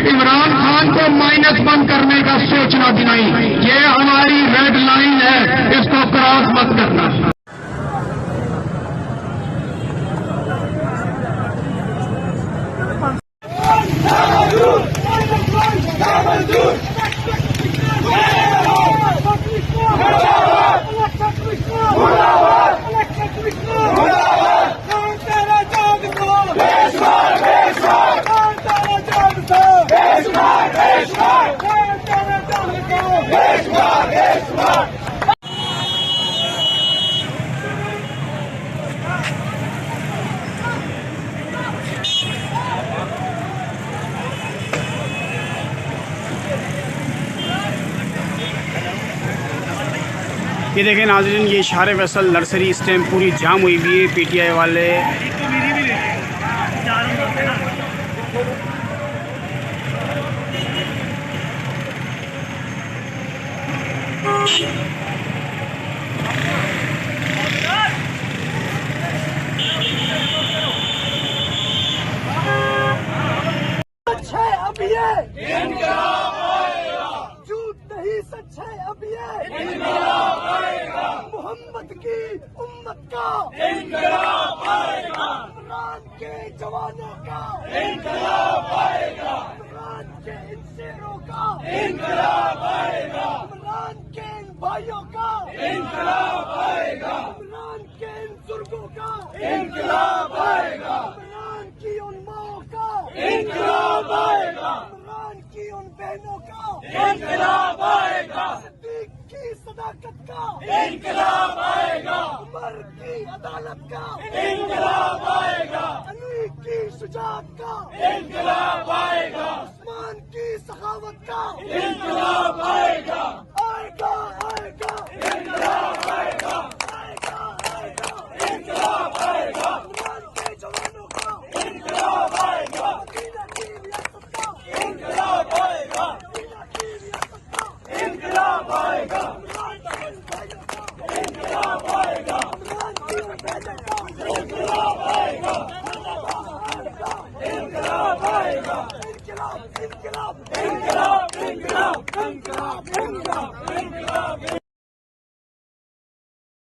इमरान खान को माइनस बंद करने का सोचना भी नहीं। ये हमारी रेड लाइन है, इसको क्रॉस मत करना। ये देखें नाज़रीन, ये इशारे फैसल नर्सरी स्टैंड पूरी जाम हुई हुई है। PTI वाले अब ये झूठ नहीं, सच है अब ये मोहम्मद की उम्मत का इनकलाब आएगा। इमरान के जवानों का इनकलाब आएगा। इमरान के इन शेरों का इनकलाब आएगा। इमरान के इन भाइयों का इनकलाब आएगा। इमरान के इन बुजुर्गों का इनकलाब आएगा। इमरान की उन माओं का इनकलाब आएगा। इमरान की उन बहनों का इनकलाब आएगा। सिद्दीक की सदाकत का इनकलाब आएगा। उमर की अदालत का इनकलाब आएगा। अली की शुजाअत का इनकलाब आएगा। उस्मान की सखावत का इनकलाब आएगा। आएगा आएगा इनकलाब आएगा। आएगा आएगा इनकलाब आएगा। इमरान के जवानों का इनकलाब आएगा। मदीना की रियासत का इनकलाब आएगा। मदीना की रियासत का इनकलाब आएगा। इमरान के भाइयों का इनकलाब आएगा। इमरान की बहनों का इनकलाब आएगा। इनकलाब आएगा। इनकलाब आएगा। इनकलाब इनकलाब इनकलाब